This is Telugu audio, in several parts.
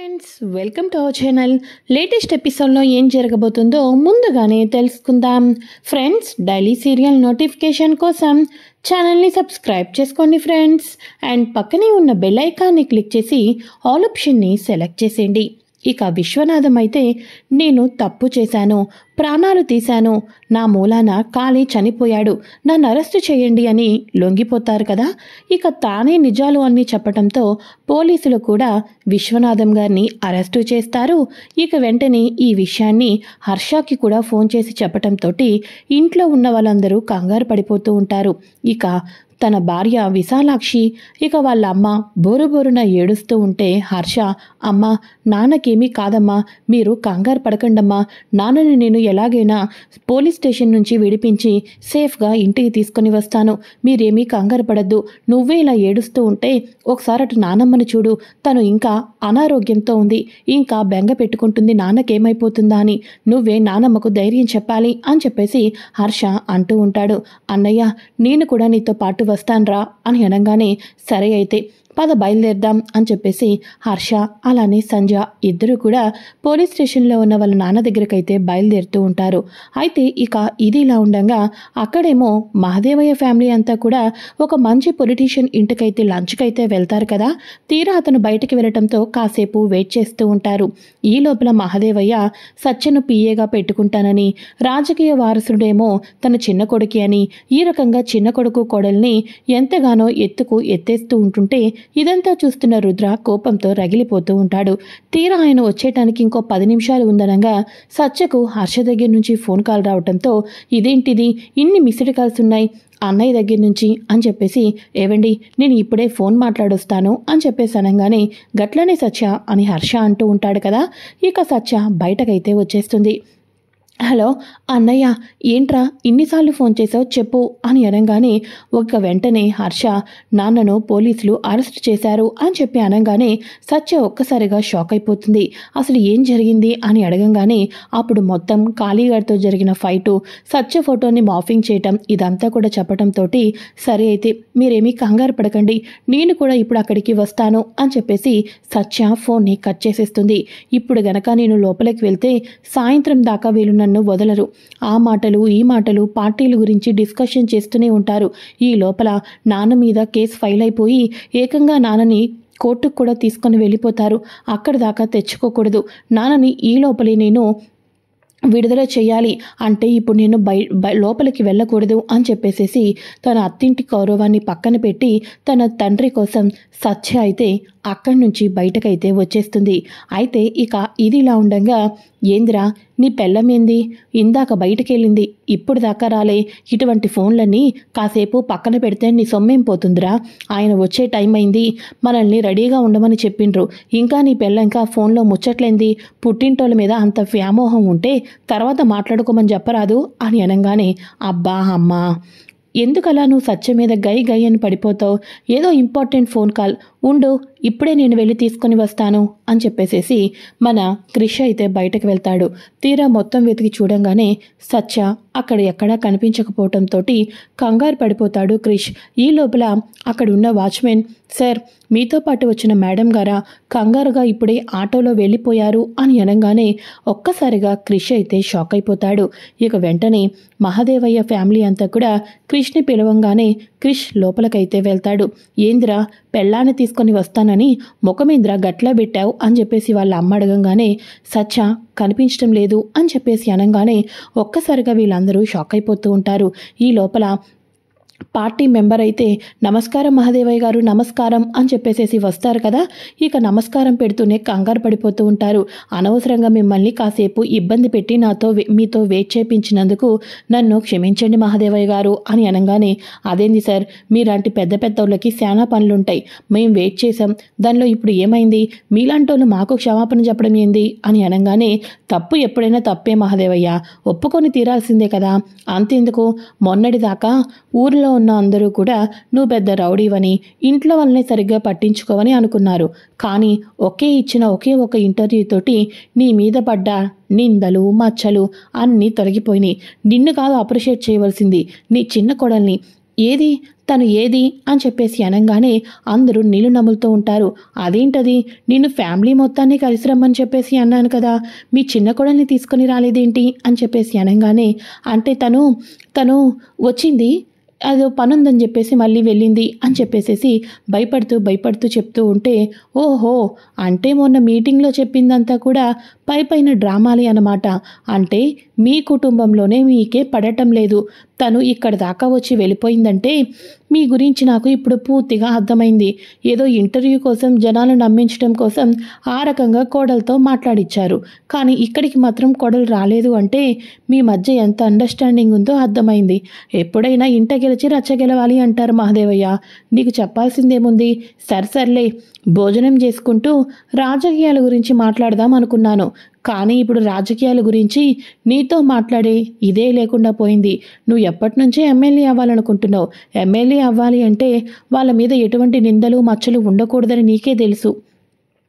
Friends, welcome to our channel. Latest ఎపిసోడ్లో ఏం జరగబోతుందో ముందుగానే తెలుసుకుందాం. ఫ్రెండ్స్, డైలీ సీరియల్ నోటిఫికేషన్ కోసం ఛానల్ని సబ్స్క్రైబ్ చేసుకోండి ఫ్రెండ్స్. అండ్ పక్కనే ఉన్న బెల్ ఐకాన్ని క్లిక్ చేసి ఆల్ ఆప్షన్ని సెలెక్ట్ చేసేయండి. ఇక విశ్వనాథం అయితే, నేను తప్పు చేశాను, ప్రాణాలు తీశాను, నా మూలాన కాళీ చనిపోయాడు, నన్ను అరెస్టు చేయండి అని లొంగిపోతారు కదా. ఇక తానే నిజాలు అన్నీ చెప్పడంతో పోలీసులు కూడా విశ్వనాథం గారిని అరెస్టు చేస్తారు. ఇక వెంటనే ఈ విషయాన్ని హర్షకి కూడా ఫోన్ చేసి చెప్పడంతో ఇంట్లో ఉన్న వాళ్ళందరూ కంగారు పడిపోతూ ఉంటారు. ఇక తన భార్య విశాలాక్షి ఇక వాళ్ళ అమ్మ బోరుబోరున ఏడుస్తూ ఉంటే హర్ష, అమ్మ నాన్నకేమీ కాదమ్మా, మీరు కంగారు పడకండమ్మా, నాన్నని నేను ఎలాగైనా పోలీస్ స్టేషన్ నుంచి విడిపించి సేఫ్గా ఇంటికి తీసుకొని వస్తాను, మీరేమీ కంగారు పడద్దు, నువ్వే ఇలా ఏడుస్తూ ఉంటే ఒకసారి అటు నానమ్మని చూడు, తను ఇంకా అనారోగ్యంతో ఉంది, ఇంకా బెంగ పెట్టుకుంటుంది, నాన్నకేమైపోతుందా అని, నువ్వే నానమ్మకు ధైర్యం చెప్పాలి అని చెప్పేసి హర్ష అంటూ ఉంటాడు. అన్నయ్య, నేను కూడా నీతో పాటు వస్తాన్రా అని అనగానే, సరే అయితే పద బయలుదేరదాం అని చెప్పేసి హర్ష అలానే సంజ ఇద్దరు కూడా పోలీస్ స్టేషన్లో ఉన్న వాళ్ళ నాన్న దగ్గరకైతే బయలుదేరుతూ ఉంటారు. అయితే ఇక ఇది ఇలా ఉండగా అక్కడేమో మహదేవయ్య ఫ్యామిలీ అంతా కూడా ఒక మంచి పొలిటీషియన్ ఇంటికైతే లంచ్కైతే వెళ్తారు కదా. తీరా అతను బయటికి వెళ్ళటంతో కాసేపు వెయిట్ చేస్తూ ఉంటారు. ఈ లోపల మహదేవయ్య సత్యను పిఏగా పెట్టుకుంటానని, రాజకీయ వారసుడేమో తన చిన్న కొడుకి అని, ఈ రకంగా చిన్న కొడుకు కోడల్ని ఎంతగానో ఎత్తేస్తూ ఉంటుంటే ఇదంతా చూస్తున్న రుద్ర కోపంతో రగిలిపోతూ ఉంటాడు. తీరా ఆయన వచ్చేయటానికి ఇంకో 10 నిమిషాలు ఉందనగా సత్యకు హర్ష దగ్గర నుంచి ఫోన్ కాల్ రావడంతో, ఇదేంటిది ఇన్ని మిస్డ్ కాల్స్ ఉన్నాయి అన్నయ్య దగ్గర నుంచి అని చెప్పేసి, ఏవండి నేను ఇప్పుడే ఫోన్ మాట్లాడొస్తాను అని చెప్పేసి అనగానే, గట్లనే సత్య అని హర్ష అంటూ ఉంటాడు కదా. ఇక సత్య బయటకైతే వచ్చేస్తుంది. హలో అన్నయ్య, ఏంట్రా ఇన్నిసార్లు ఫోన్ చేసావు చెప్పు అని అనగానే, ఒక వెంటనే హర్ష, నాన్నను పోలీసులు అరెస్ట్ చేశారు అని చెప్పి అనగానే సత్య ఒక్కసారిగా షాక్ అయిపోతుంది. అసలు ఏం జరిగింది అని అడగంగానే అప్పుడు మొత్తం కాళీగారితో జరిగిన ఫైటు, సత్య ఫోటోని మాఫింగ్ చేయటం ఇదంతా కూడా చెప్పడంతో, సరే అయితే మీరేమీ కంగారు పడకండి, నేను కూడా ఇప్పుడు అక్కడికి వస్తాను అని చెప్పేసి సత్య ఫోన్ని కట్ చేసేస్తుంది. ఇప్పుడు గనక నేను లోపలికి వెళ్తే సాయంత్రం దాకా వీళ్ళు నన్ను వదలరు, ఆ మాటలు ఈ మాటలు పార్టీల గురించి డిస్కషన్ చేస్తూనే ఉంటారు. ఈ లోపల నాన్న మీద కేసు ఫైల్ అయిపోయి ఏకంగా నాన్నని కోర్టుకు కూడా తీసుకొని వెళ్ళిపోతారు. అక్కడి దాకా తెచ్చుకోకూడదు, నాన్నని ఈ లోపలే నేను విడుదల చేయాలి అంటే ఇప్పుడు నేను లోపలికి వెళ్ళకూడదు అని చెప్పేసేసి తన అత్తింటి గౌరవాన్ని పక్కన పెట్టి తన తండ్రి కోసం సత్య అయితే అక్కడి నుంచి బయటకైతే వచ్చేస్తుంది. అయితే ఇక ఇది ఇలా ఉండగా, ఏందిరా నీ పెళ్ళమేంది ఇందాక బయటకెళ్ళింది, ఇప్పుడు దాకా రాలే, ఇటువంటి ఫోన్లన్నీ కాసేపు పక్కన పెడితే నీ సొమ్మేం పోతుందిరా, ఆయన వచ్చే టైం అయింది, మనల్ని రెడీగా ఉండమని చెప్పిండ్రు, ఇంకా నీ పెళ్ళ ఇంకా ఫోన్లో ముచ్చట్లేంది, పుట్టింటోళ్ళ మీద అంత వ్యామోహం ఉంటే తర్వాత మాట్లాడుకోమని చెప్పరాదు అని అనగానే, అబ్బా అమ్మా ఎందుకలా నువ్వు సత్య మీద గై అని పడిపోతావు, ఏదో ఇంపార్టెంట్ ఫోన్ కాల్ ఉండు, ఇప్పుడే నేను వెళ్ళి తీసుకొని వస్తాను అని చెప్పేసేసి మన క్రిష్ అయితే బయటకు వెళ్తాడు. తీరా మొత్తం వెతికి చూడంగానే సత్య అక్కడ ఎక్కడా కనిపించకపోవటంతో కంగారు పడిపోతాడు క్రిష్. ఈ లోపల అక్కడ ఉన్న వాచ్మెన్, సార్ మీతో పాటు వచ్చిన మేడం గారా, కంగారుగా ఇప్పుడే ఆటోలో వెళ్ళిపోయారు అని అనగానే ఒక్కసారిగా క్రిష్ అయితే షాక్ అయిపోతాడు. ఇక వెంటనే మహదేవయ్య ఫ్యామిలీ అంతా కూడా క్రిష్ని పిలవంగానే క్రిష్ లోపలికైతే వెళ్తాడు. ఏందిరా పెళ్ళాన్ని తీసుకొని వస్తానని ముఖమేంద్ర గట్లా పెట్టావు అని చెప్పేసి వాళ్ళ అమ్మ అడగంగానే, సత్య కనిపించడం లేదు అని చెప్పేసి అనగానే ఒక్కసారిగా వీళ్ళందరూ షాక్ అయిపోతూ ఉంటారు. ఈ లోపల పార్టీ మెంబర్ అయితే, నమస్కారం మహదేవయ్య గారు నమస్కారం అని చెప్పేసేసి వస్తారు కదా. ఇక నమస్కారం పెడుతూనే కంగారు పడిపోతూ ఉంటారు. అనవసరంగా మిమ్మల్ని కాసేపు ఇబ్బంది పెట్టి మీతో వెయిట్ చేయించినందుకు నన్ను క్షమించండి మహదేవయ్య గారు అని అనగానే, అదేంది సార్ మీలాంటి పెద్ద వాళ్ళకి చాలా పనులుంటాయి, మేము వెయిట్ చేసాం, దానిలో ఇప్పుడు ఏమైంది, మీలాంటోళ్ళు మాకు క్షమాపణ చెప్పడం ఏంది అని అనగానే, తప్పు ఎప్పుడైనా తప్పే మహదేవయ్య, ఒప్పుకొని తీరాల్సిందే కదా, అంతెందుకు మొన్నటిదాకా ఊరిలో ఉన్న అందరూ కూడా నువ్వు పెద్ద రౌడీవని, ఇంట్లో వాళ్ళని సరిగ్గా పట్టించుకోవని అనుకున్నారు, కానీ ఇచ్చిన ఒకే ఒక ఇంటర్వ్యూ తోటి నీ మీద పడ్డ నిందలు మచ్చలు అన్నీ తొలగిపోయినాయి. నిన్ను కాదు అప్రిషియేట్ చేయవలసింది నీ చిన్న కోడల్ని. ఏది తను ఏది అని చెప్పేసి అనగానే అందరూ నీళ్లు నములుతూ ఉంటారు. అదేంటది, నేను ఫ్యామిలీ మొత్తాన్ని కలిసి రమ్మని చెప్పేసి అన్నాను కదా, మీ చిన్న కోడల్ని తీసుకొని రాలేదేంటి అని చెప్పేసి అనగానే, అంటే తను వచ్చింది, అదో పనుందని చెప్పేసి మళ్ళీ వెళ్ళింది అని చెప్పేసేసి భయపడుతూ చెప్తూ ఉంటే, ఓహో అంటే మొన్న మీటింగ్లో చెప్పిందంతా కూడా పైన డ్రామాలే అన్నమాట. అంటే మీ కుటుంబంలోనే మీకే పడటం లేదు. తను ఇక్కడ దాకా వచ్చి వెళ్ళిపోయిందంటే మీ గురించి నాకు ఇప్పుడు పూర్తిగా అర్థమైంది. ఏదో ఇంటర్వ్యూ కోసం జనాలు నమ్మించడం కోసం ఆ రకంగా కోడలతో మాట్లాడిచ్చారు. కానీ ఇక్కడికి మాత్రం కోడలు రాలేదు అంటే మీ మధ్య ఎంత అండర్స్టాండింగ్ ఉందో అర్థమైంది. ఎప్పుడైనా ఇంట గెలిచి రచ్చ గెలవాలి అంటారు మహాదేవయ్య. నీకు చెప్పాల్సిందేముంది? సర్లే భోజనం చేసుకుంటూ రాజకీయాల గురించి మాట్లాడదాం అనుకున్నాను. కానీ ఇప్పుడు రాజకీయాల గురించి నీతో మాట్లాడే ఇదే లేకుండా పోయింది. నువ్వు ఎప్పటి నుంచే ఎమ్మెల్యే అవ్వాలనుకుంటున్నావు. ఎమ్మెల్యే అవ్వాలి అంటే వాళ్ళ మీద ఎటువంటి నిందలు మచ్చలు ఉండకూడదని నీకే తెలుసు.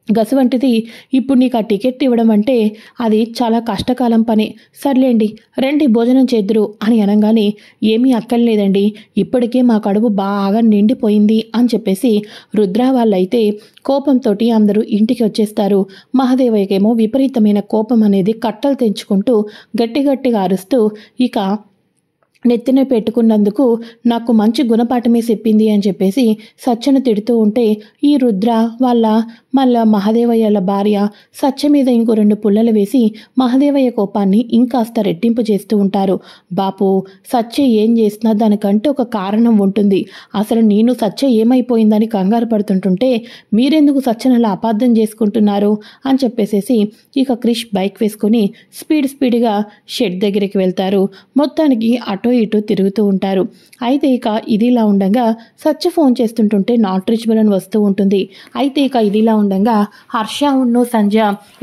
గసువంటిది ఇప్పుడు నీకు ఆ టికెట్ ఇవ్వడం అంటే అది చాలా కష్టకాలం పని. సర్లేండి రండి భోజనం చేద్దురు అని అనగానే, ఏమీ అక్కర్లేదండి, ఇప్పటికే మా కడుపు బాగా నిండిపోయింది అని చెప్పేసి రుద్ర వాళ్ళైతే కోపంతో అందరూ ఇంటికి వచ్చేస్తారు. మహాదేవయ్యకేమో విపరీతమైన కోపం అనేది కట్టలు తెంచుకుంటూ గట్టిగా అరుస్తూ ఇక నెత్తిన పెట్టుకున్నందుకు నాకు మంచి గుణపాఠమే చెప్పింది అని చెప్పేసి సత్యను తిడుతూ ఉంటే, ఈ రుద్ర మళ్ళా మహాదేవయ్యల భార్య సత్య మీద ఇంకో 2 పుల్లలు వేసి మహాదేవయ్య కోపాన్ని ఇంకాస్త రెట్టింపు చేస్తూ ఉంటారు. బాపు, సత్య ఏం చేసినా దానికంటే ఒక కారణం ఉంటుంది. అసలు నేను సత్య ఏమైపోయిందని కంగారు పడుతుంటుంటే మీరెందుకు సత్యను అలా అపార్థం చేసుకుంటున్నారు అని చెప్పేసేసి ఇక క్రిష్ బైక్ వేసుకుని స్పీడ్గా షెడ్ దగ్గరికి వెళ్తారు. మొత్తానికి అటో ఇటో తిరుగుతూ ఉంటారు. అయితే ఇక ఇదిలా ఉండగా సత్య ఫోన్ చేస్తుంటుంటే నాట్ రీచబుల్ అని వస్తూ ఉంటుంది. అయితే ఇక ఇదిలా ఉండగా హర్ష సంధ్య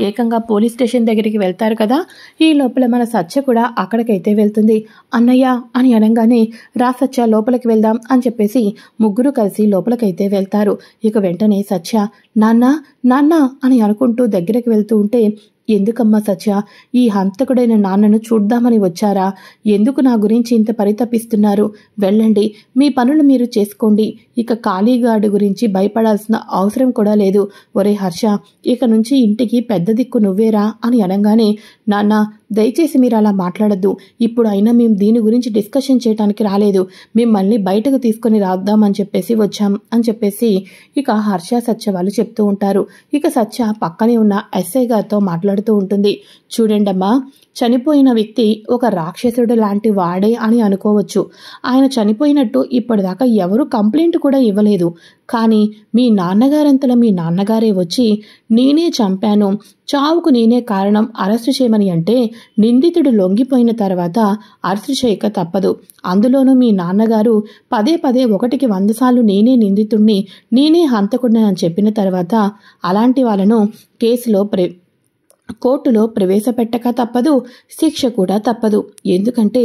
ఏకంగా పోలీస్ స్టేషన్ దగ్గరికి వెళ్తారు కదా. ఈ లోపల మన సత్య కూడా అక్కడికైతే వెళ్తుంది. అన్నయ్య అని అనగానే, రా సత్య లోపలికి వెళ్దాం అని చెప్పేసి ముగ్గురు కలిసి లోపలికైతే వెళ్తారు. ఇక వెంటనే సత్య నాన్న అని అనుకుంటూ దగ్గరికి వెళ్తూ ఉంటే, ఎందుకమ్మా సత్య, ఈ హంతకుడైన నాన్నను చూద్దామని వచ్చారా? ఎందుకు నా గురించి ఇంత పరితపిస్తున్నారు? వెళ్ళండి, మీ పనులు మీరు చేసుకోండి. ఇక ఖాళీగాడు గురించి భయపడాల్సిన అవసరం కూడా లేదు. ఒరే హర్ష, ఇక నుంచి ఇంటికి పెద్ద దిక్కు నువ్వేరా అని అనగానే, నాన్న దయచేసి మీరు అలా మాట్లాడద్దు. ఇప్పుడు అయినా మేము దీని గురించి డిస్కషన్ చేయడానికి రాలేదు. మిమ్మల్ని బయటకు తీసుకొని రాద్దామని చెప్పేసి వచ్చాం అని చెప్పేసి ఇక హర్ష సత్య వాళ్ళు చెప్తూ ఉంటారు. ఇక సత్య పక్కనే ఉన్న ఎస్ఐ గారితో మాట్లాడుతూ ఉంటుంది. చూడండమ్మా, చనిపోయిన వ్యక్తి ఒక రాక్షసుడు లాంటి వాడే అని అనుకోవచ్చు. ఆయన చనిపోయినట్టు ఇప్పటిదాకా ఎవరు కంప్లైంట్ కూడా ఇవ్వలేదు. కానీ మీ నాన్నగారంతలో మీ నాన్నగారే వచ్చి నేనే చంపాను, చావుకు నేనే కారణం, అరెస్టు చేయమని అంటే నిందితుడు లొంగిపోయిన తర్వాత అరెస్టు చేయక తప్పదు. అందులోనూ మీ నాన్నగారు పదే 1కి 100 సార్లు నేనే నిందితుడిని, నేనే హంతకుడిని అని చెప్పిన తర్వాత అలాంటి వాళ్ళను కేసులో కోర్టులో ప్రవేశపెట్టక తప్పదు, శిక్ష కూడా తప్పదు. ఎందుకంటే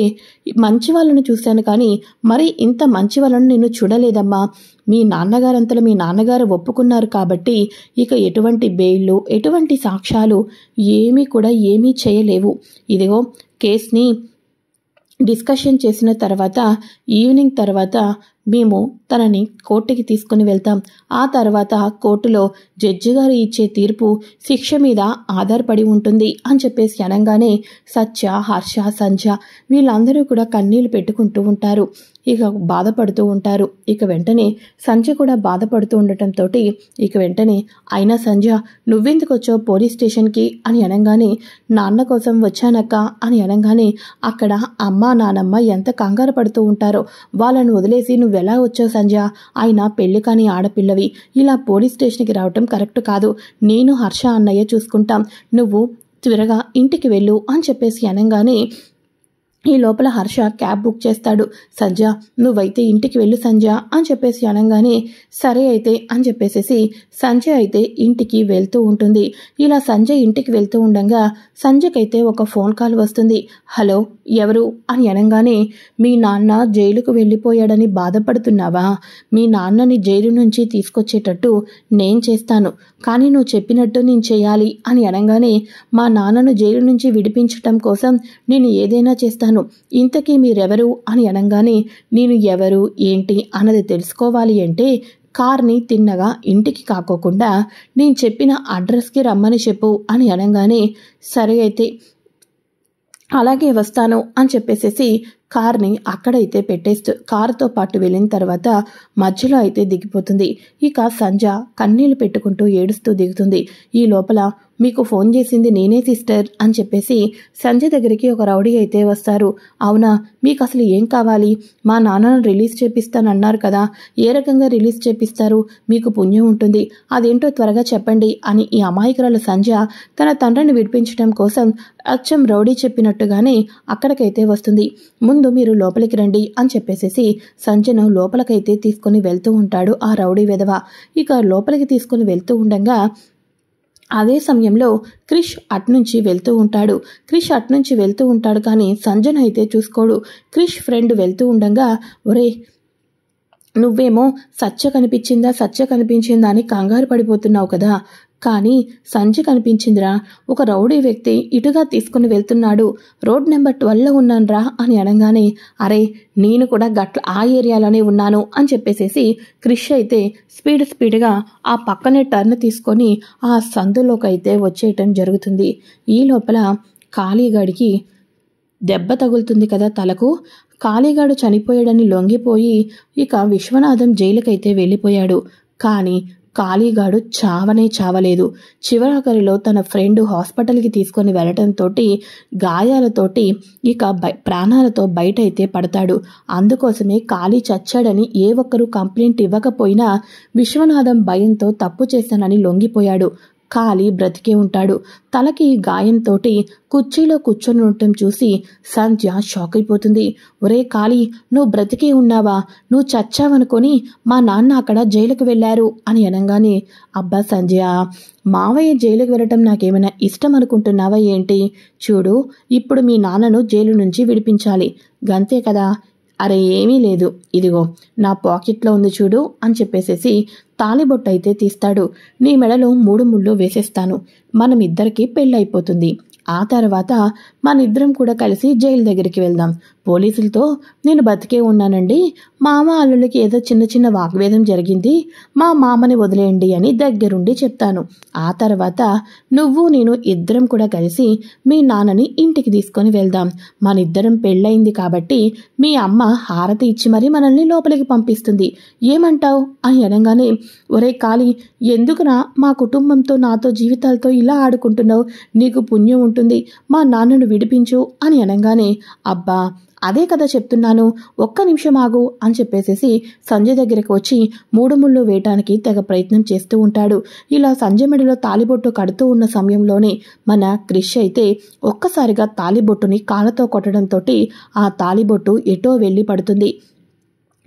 మంచి వాళ్ళను చూశాను కానీ మరి ఇంత మంచి వాళ్ళను నేను చూడలేదమ్మా. మీ నాన్నగారంతలో మీ నాన్నగారు ఒప్పుకున్నారు కాబట్టి ఇక ఎటువంటి బెయిల్లు, ఎటువంటి సాక్ష్యాలు ఏమీ చేయలేవు. ఇదిగో కేసుని డిస్కషన్ చేసిన తర్వాత ఈవినింగ్ తర్వాత మేము తనని కోర్టుకి తీసుకుని వెళ్తాం. ఆ తర్వాత కోర్టులో జడ్జి గారు ఇచ్చే తీర్పు శిక్ష మీద ఆధారపడి ఉంటుంది అని చెప్పేసి అనగానే సత్య, హర్ష, సంధ్య వీళ్ళందరూ కూడా కన్నీళ్లు పెట్టుకుంటూ ఉంటారు. ఇక బాధపడుతూ ఉంటారు. ఇక వెంటనే సంధ్య కూడా బాధపడుతూ ఉండటంతో ఇక వెంటనే, అయినా సంధ్య నువ్వెందుకు వచ్చావు పోలీస్ స్టేషన్కి అని అనగానే, నాన్న కోసం వచ్చానక్క అని అనగానే, అక్కడ అమ్మ నానమ్మ ఎంత కంగారు పడుతూ ఉంటారో వాళ్ళను వదిలేసి నువ్వెలా వచ్చావు సంధ్య? ఆయన పెళ్లి కాని ఆడపిల్లవి, ఇలా పోలీస్ స్టేషన్కి రావటం కరెక్ట్ కాదు. నేను హర్ష అన్నయ్య చూసుకుంటాం, నువ్వు త్వరగా ఇంటికి వెళ్ళు అని చెప్పేసి అనగానే ఈ లోపల హర్ష క్యాబ్ బుక్ చేస్తాడు. సంధ్య నువ్వైతే ఇంటికి వెళ్ళు సంధ్య అని చెప్పేసి అనగానే సరే అయితే అని చెప్పేసేసి సంజయ్ అయితే ఇంటికి వెళ్తూ ఉంటుంది. ఇలా సంజయ్ ఇంటికి వెళ్తూ ఉండగా సంజయ్కైతే ఒక ఫోన్ కాల్ వస్తుంది. హలో ఎవరు అని అనగానే, మీ నాన్న జైలుకు వెళ్ళిపోయాడని బాధపడుతున్నావా? మీ నాన్నని జైలు నుంచి తీసుకొచ్చేటట్టు నేను చేస్తాను, కానీ నువ్వు చెప్పినట్టు నేను చేయాలి అని అనగానే, మా నాన్నను జైలు నుంచి విడిపించటం కోసం నేను ఏదైనా చేస్తాను, ఇంతకీ మీరెవరు అని అనగానే, నేను ఎవరు ఏంటి అన్నది తెలుసుకోవాలి అంటే కార్ని తిన్నగా ఇంటికి కాకోకుండా నేను చెప్పిన అడ్రస్కి రమ్మని చెప్పు అని అనగానే, సరే అయితే అలాగే వస్తాను అని చెప్పేసేసి కార్ని అక్కడైతే కారుతో పాటు వెళ్ళిన తర్వాత మధ్యలో అయితే దిగిపోతుంది. ఇక సంజ కన్నీళ్లు పెట్టుకుంటూ ఏడుస్తూ దిగుతుంది. ఈ లోపల మీకు ఫోన్ చేసింది నేనే సిస్టర్ అని చెప్పేసి సంజ దగ్గరికి ఒక రౌడీ అయితే వస్తారు. అవునా, మీకు అసలు ఏం కావాలి? మా నాన్నను రిలీజ్ చేపిస్తానన్నారు కదా, ఏ రకంగా రిలీజ్ చేపిస్తారు? మీకు పుణ్యం ఉంటుంది, అదేంటో త్వరగా చెప్పండి అని ఈ అమాయకురాలు సంజ తన తండ్రిని విడిపించడం కోసం అచ్చం రౌడీ చెప్పినట్టుగానే అక్కడికైతే వస్తుంది. ముందు మీరు లోపలికి రండి అని చెప్పేసేసి సంజను లోపలికైతే తీసుకుని వెళ్తూ ఉంటాడు ఆ రౌడీ వెధవ. ఇక లోపలికి తీసుకుని వెళ్తూ ఉండగా అదే సమయంలో క్రిష్ అట్నుంచి వెళ్తూ ఉంటాడు కానీ సంజన అయితే చూసుకోడు. క్రిష్ ఫ్రెండ్ వెళ్తూ ఉండగా, ఒరే నువ్వేమో సత్య కనిపించిందా అని కంగారు పడిపోతున్నావు కదా, కానీ సంజ కనిపించిందిరా, ఒక రౌడీ వ్యక్తి ఇటుగా తీసుకుని వెళ్తున్నాడు, రోడ్ నెంబర్ 12లో ఉన్నాన్రా అని అనగానే, అరే నేను కూడా ఆ ఏరియాలోనే ఉన్నాను అని చెప్పేసేసి క్రిష్ అయితే స్పీడ్గా ఆ పక్కనే టర్న్ తీసుకొని ఆ సందులోకైతే వచ్చేయటం జరుగుతుంది. ఈ లోపల కాళీగాడికి దెబ్బ తగులుతుంది కదా తలకు. కాళీగాడు చనిపోయాడని లొంగిపోయి ఇక విశ్వనాథం జైలుకైతే వెళ్ళిపోయాడు. కానీ కాళీగాడు చావలేదు. చివరాఖరిలో తన ఫ్రెండ్ హాస్పిటల్కి తీసుకొని వెళ్ళటంతో గాయాలతోటి ఇక ప్రాణాలతో బయట అయితే పడతాడు. అందుకోసమే కాళీ చచ్చాడని ఏ ఒక్కరూ కంప్లైంట్ ఇవ్వకపోయినా విశ్వనాథం భయంతో తప్పు చేశానని లొంగిపోయాడు. కాళీ బ్రతికే ఉంటాడు. తలకి గాయంతోటి కుర్చీలో కూర్చొని ఉండటం చూసి సంధ్య షాక్ అయిపోతుంది. ఒరే కాళీ, నువ్వు బ్రతికే ఉన్నావా? నువ్వు చచ్చావనుకొని మా నాన్న అక్కడ జైలుకు వెళ్ళారు అని అనగానే, అబ్బా సంధ్య, మావయ్య జైలుకు వెళ్ళటం నాకేమైనా ఇష్టం అనుకుంటున్నావా ఏంటి? చూడు, ఇప్పుడు మీ నాన్నను జైలు నుంచి విడిపించాలి, గంతే కదా. అరే ఏమీ లేదు, ఇదిగో నా పాకెట్లో ఉంది చూడు అని చెప్పేసేసి తాళిబొట్టు అయితే తీస్తాడు. నీ మెడలో 3 ముళ్ళు వేసేస్తాను, మనమిద్దరికీ పెళ్ళైపోతుంది. ఆ తర్వాత మనిద్దరం కూడా కలిసి జైలు దగ్గరికి వెళ్దాం. పోలీసులతో నేను బతికే ఉన్నానండి, మామ అల్లులకి ఏదో చిన్న వాగ్వేదం జరిగింది, మా మామని వదిలేయండి అని దగ్గరుండి చెప్తాను. ఆ తర్వాత నువ్వు నేను ఇద్దరం కూడా కలిసి మీ నాన్నని ఇంటికి తీసుకొని వెళ్దాం. మనిద్దరం పెళ్ళయింది కాబట్టి మీ అమ్మ హారతి ఇచ్చి మరీ మనల్ని లోపలికి పంపిస్తుంది, ఏమంటావు అని అనగానే, ఒరే కాళీ, ఎందుకునా మా కుటుంబంతో నాతో జీవితాలతో ఇలా ఆడుకుంటున్నావు? నీకు పుణ్యం ఉంటుంది, మా నాన్నను విడిపించు అని అనగానే, అబ్బా అదే కదా చెప్తున్నాను, ఒక్క నిమిషం ఆగు అని చెప్పేసేసి సంజయ్ దగ్గరికి వచ్చి 3 ముళ్ళు వేయటానికి తెగ ప్రయత్నం చేస్తూ ఉంటాడు. ఇలా సంజయ్ మెడలో తాలిబొట్టు కడుతూ ఉన్న సమయంలోనే మన క్రిష్ అయితే ఒక్కసారిగా తాలిబొట్టుని కాళ్ళతో కొట్టడంతో ఆ తాలిబొట్టు ఎటో వెళ్ళి పడుతుంది.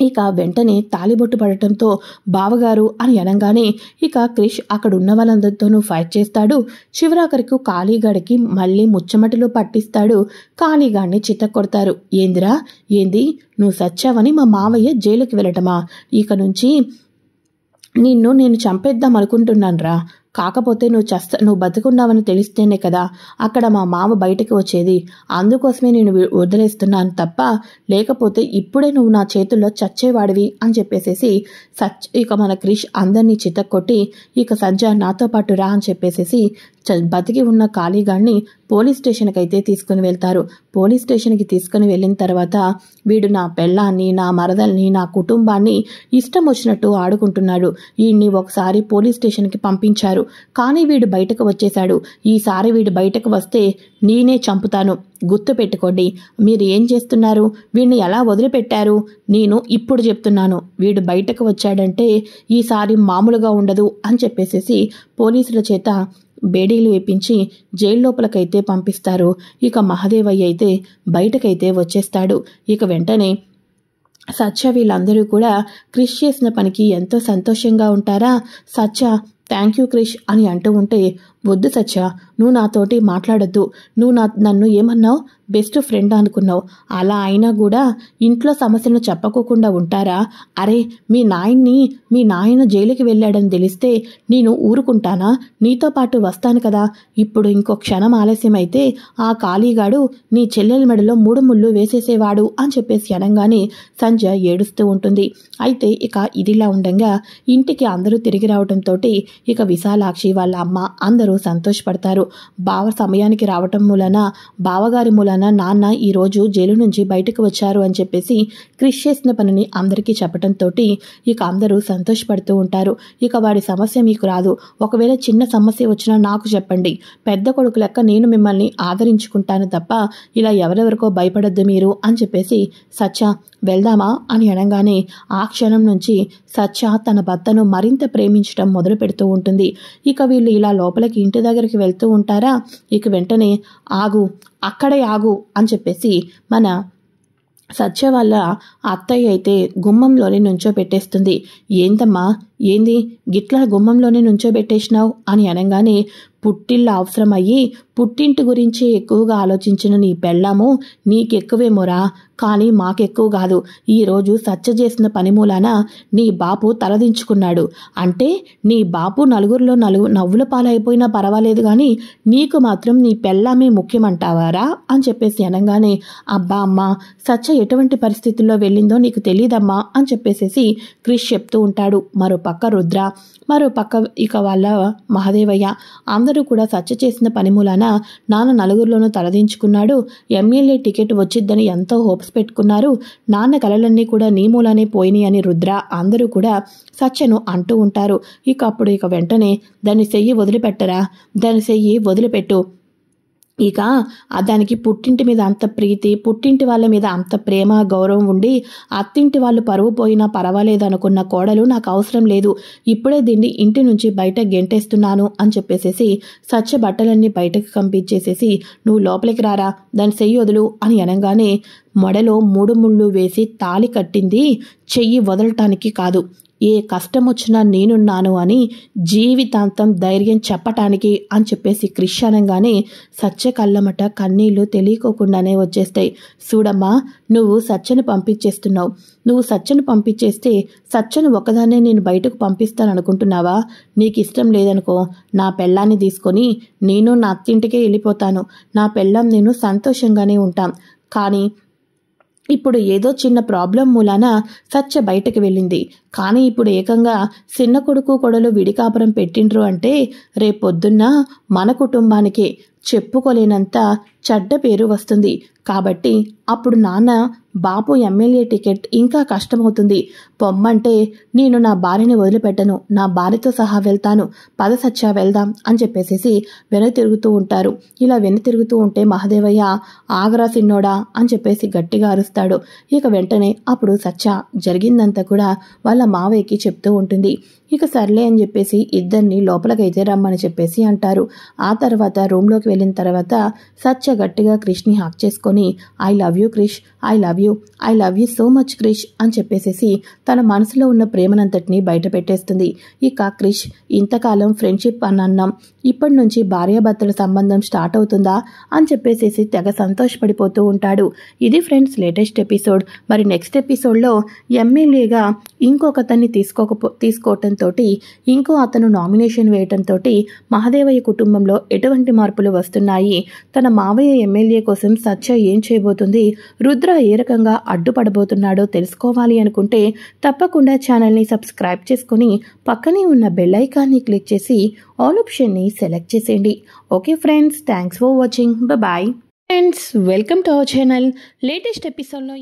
ఇక వెంటనే తాలిబొట్టు పడటంతో బావగారు అని అనగానే ఇక క్రిష్ అక్కడ ఉన్న వాళ్ళందరితోనూ ఫైట్ చేస్తాడు. చివరాఖరికి కాళీగాడికి మళ్ళీ ముచ్చమటిలో పట్టిస్తాడు. కాళీగాడిని చితక్కొడతారు. ఏందిరా, ఏంది, నువ్వు సచ్చావని మా మావయ్య జైలుకి వెళ్ళటమా? ఇక నుంచి నిన్ను నేను చంపేద్దాం అనుకుంటున్నానురా, కాకపోతే నువ్వు బతుకున్నావని తెలిస్తేనే కదా అక్కడ మా మామ బయటకు వచ్చేది, అందుకోసమే నేను వదిలేస్తున్నాను తప్ప లేకపోతే ఇప్పుడే నువ్వు నా చేతుల్లో చచ్చేవాడివి అని చెప్పేసేసి ఇక మన క్రిష్ అందరినీ చితక్కొట్టి ఇక సంజ నాతో పాటు రా అని చెప్పేసేసి బతికి ఉన్న కాళీగాడిని పోలీస్ స్టేషన్కి అయితే తీసుకుని వెళ్తారు. పోలీస్ స్టేషన్కి తీసుకుని వెళ్ళిన తర్వాత వీడు నా పెళ్ళాన్ని, నా మరదల్ని, నా కుటుంబాన్ని ఇష్టం వచ్చినట్టు ఆడుకుంటున్నాడు, వీడిని ఒకసారి పోలీస్ స్టేషన్కి పంపించారు, కానీ వీడు బయటకు వచ్చేశాడు, ఈసారి వీడు బయటకు వస్తే నేనే చంపుతాను, గుర్తు పెట్టుకోండి. మీరు ఏం చేస్తున్నారు? వీడిని ఎలా వదిలిపెట్టారు? నేను ఇప్పుడు చెప్తున్నాను, వీడు బయటకు వచ్చాడంటే ఈసారి మామూలుగా ఉండదు అని చెప్పేసేసి పోలీసుల చేత బేడీలు వేపించి జైలు లోపలకైతే పంపిస్తారు. ఇక మహదేవయ్య అయితే బయటకైతే వచ్చేస్తాడు. ఇక వెంటనే సత్య వీళ్ళందరూ కూడా క్రిష్ చేసిన పనికి ఎంతో సంతోషంగా ఉంటారా. సత్య థ్యాంక్ యూ క్రిష్ అని అంటూ ఉంటే, వద్దు సత్య, నువ్వు నాతోటి మాట్లాడొద్దు. నువ్వు నన్ను ఏమన్నావు, బెస్ట్ ఫ్రెండ్ అనుకున్నావు. అలా అయినా కూడా ఇంట్లో సమస్యలను చెప్పుకోకుండా ఉంటారా? అరే, మీ నాయన జైలుకి వెళ్ళాడని తెలిస్తే నేను ఊరుకుంటానా? నీతో పాటు వస్తాను కదా. ఇప్పుడు ఇంకో క్షణం ఆలస్యం అయితే ఆ కాళీగాడు నీ చెల్లెల మెడలో 3 ముళ్ళు వేసేసేవాడు అని చెప్పేసి అనగానే సంజ ఏడుస్తూ ఉంటుంది. అయితే ఇక ఇదిలా ఉండగా ఇంటికి అందరూ తిరిగి రావడంతో ఇక విశాలాక్షి వాళ్ళ అమ్మ అందరూ సంతోషపడతారు. బావ సమయానికి రావటం మూలన, బావగారి మూలన నాన్న ఈరోజు జైలు నుంచి బయటకు వచ్చారు అని చెప్పేసి క్రిష్ చేసిన పనిని అందరికీ చెప్పడంతో ఇక అందరూ సంతోషపడుతూ ఉంటారు. ఇక వాడి సమస్య మీకు రాదు. ఒకవేళ చిన్న సమస్య వచ్చినా నాకు చెప్పండి. పెద్ద కొడుకు లెక్క నేను మిమ్మల్ని ఆదరించుకుంటాను తప్ప ఇలా ఎవరెవరికో భయపడద్దు మీరు అని చెప్పేసి సత్య వెళ్దామా అని అనగానే ఆ క్షణం నుంచి సత్య తన భర్తను మరింత ప్రేమించడం మొదలు పెడుతూ ఉంటుంది. ఇక వీళ్ళు ఇలా లోపలికి ఇంటి దగ్గరికి వెళ్తూ ఉంటారా. ఇక వెంటనే ఆగు, అక్కడే ఆగు అని చెప్పేసి మన సత్య వాళ్ళ అత్తయ్య అయితే గుమ్మంలోనే నుంచోబెట్టేస్తుంది. ఏందమ్మా, ఏంది గిట్లా గుమ్మంలోనే నుంచోబెట్టేసినావు అని అనగానే పుట్టిళ్ళ అవసరమయ్యి పుట్టింటి గురించి ఎక్కువగా ఆలోచించిన నీ పెళ్ళాము నీకెక్కువేమోరా, కానీ మాకెక్కువ కాదు. ఈరోజు సత్య చేసిన పని మూలాన నీ బాపు తలదించుకున్నాడు అంటే నీ బాపు నలుగురిలో నవ్వుల పాలైపోయినా పర్వాలేదు, కానీ నీకు మాత్రం నీ పెళ్ళామే ముఖ్యమంటావారా అని చెప్పేసి అనగానే అబ్బా అమ్మ, సత్య ఎటువంటి పరిస్థితుల్లో వెళ్ళిందో నీకు తెలియదమ్మా అని చెప్పేసేసి క్రిష్ చెప్తూ ఉంటాడు. మరోపక్క రుద్ర, మరోపక్క ఇక వాళ్ళ మహదేవయ్య అందరూ కూడా సత్య చేసిన పని మూలాన నాన్న నలుగురిలోనూ తలదించుకున్నాడు. ఎమ్మెల్యే టికెట్ వచ్చిద్దని ఎంతో హోప్స్ పెట్టుకున్నారు. నాన్న కలలన్నీ కూడా నీ మూలానే పోయినాయి అని రుద్ర అందరూ కూడా సత్యను అంటూ ఉంటారు. ఇక అప్పుడు ఇక వెంటనే దాని చెయ్యి వదిలిపెట్టరా, దాని చెయ్యి వదిలిపెట్టు. ఇక దానికి పుట్టింటి మీద అంత ప్రీతి, పుట్టింటి వాళ్ళ మీద అంత ప్రేమ గౌరవం ఉండి అత్తింటి వాళ్ళు పరువు పోయినా పర్వాలేదు అనుకున్న కోడలు నాకు అవసరం లేదు. ఇప్పుడే దీన్ని ఇంటి నుంచి బయట గెంటేస్తున్నాను అని చెప్పేసేసి సత్య బట్టలన్నీ బయటకు కంపించేసేసి నువ్వు లోపలికి రారా, దాని చెయ్యి వదులు అని అనగానే మొడలో 3 ముళ్ళు వేసి తాళి కట్టింది చెయ్యి వదలటానికి కాదు, ఏ కష్టం వచ్చినా నేనున్నాను అని జీవితాంతం ధైర్యం చెప్పటానికి అని చెప్పేసి క్రిష్ అనగానే సత్య కళ్ళమట కన్నీళ్లు తెలియకోకుండానే వచ్చేస్తాయి. చూడమ్మా, నువ్వు సత్యను పంపించేస్తున్నావు. నువ్వు సత్యను పంపించేస్తే సత్యను ఒకదాన్నే నేను బయటకు పంపిస్తాను అనుకుంటున్నావా? నీకు ఇష్టం లేదనుకో, నా పెళ్ళాన్ని తీసుకొని నేను నా అత్తింటికే వెళ్ళిపోతాను. నా పెళ్ళాం నేను సంతోషంగానే ఉంటాం. కానీ ఇప్పుడు ఏదో చిన్న ప్రాబ్లం మూలాన సత్య బయటకు వెళ్ళింది. కానీ ఇప్పుడు ఏకంగా చిన్న కొడుకు కొడలు విడికాపురం పెట్టిండ్రు అంటే రేపొద్దున్న మన కుటుంబానికే చెప్పుకోలేనంత చెడ్డ పేరు వస్తుంది. కాబట్టి అప్పుడు నాన్న బాపు ఎమ్మెల్యే టికెట్ ఇంకా కష్టమవుతుంది. పొమ్మంటే నేను నా భార్యని వదిలిపెట్టను, నా భార్యతో సహా వెళ్తాను, పద సత్య వెళ్దాం అని చెప్పేసేసి వెనక్కి తిరుగుతూ ఉంటారు. ఇలా వెనక్కి తిరుగుతూ ఉంటే మహదేవయ్య ఆగరా సిన్నోడా అని చెప్పేసి గట్టిగా అరుస్తాడు. ఇక వెంటనే అప్పుడు సత్య జరిగిందంతా కూడా వాళ్ళ మావయ్యకి చెప్తూ ఉంటుంది. ఇక సర్లే అని చెప్పేసి ఇద్దరిని లోపలికైతే రమ్మని చెప్పేసి అంటారు. ఆ తర్వాత రూమ్లోకి వెళ్ళిన తర్వాత సత్య గట్టిగా క్రిష్ని హాక్ చేసుకొని I love you Krish, I love you, I love you so much Krish అని చెప్పేసేసి తన మనసులో ఉన్న ప్రేమనంతటిని బయట పెట్టేస్తుంది. ఇక క్రిష్ ఇంతకాలం ఫ్రెండ్షిప్ అని అన్నాం, ఇప్పటి నుంచి భార్యాభర్తల సంబంధం స్టార్ట్ అవుతుందా అని చెప్పేసేసి తెగ సంతోషపడిపోతూ ఉంటాడు. ఇది ఫ్రెండ్స్ లేటెస్ట్ ఎపిసోడ్. మరి నెక్స్ట్ ఎపిసోడ్లో ఎమ్మెల్యేగా ఇంకొకతన్ని తీసుకోవటంతో ఇంకో అతను నామినేషన్ వేయటంతో మహదేవయ్య కుటుంబంలో ఎటువంటి మార్పులు వస్తున్నాయి, తన మావయ్య ఎమ్మెల్యే కోసం సత్య ఏం చేయబోతుంది, రుద్ర ఏ రకంగా అడ్డుపడబోతున్నాడో తెలుసుకోవాలి అనుకుంటే తప్పకుండా ఛానల్ని సబ్స్క్రైబ్ చేసుకుని పక్కనే ఉన్న బెల్ ఐకాన్ని క్లిక్ చేసి ఆల్ ఆప్షన్ని సెలెక్ట్ చేసేయండి. Okay friends, thanks for watching, bye. Friends, welcome to our channel. Latest ఎపిసోడ్లో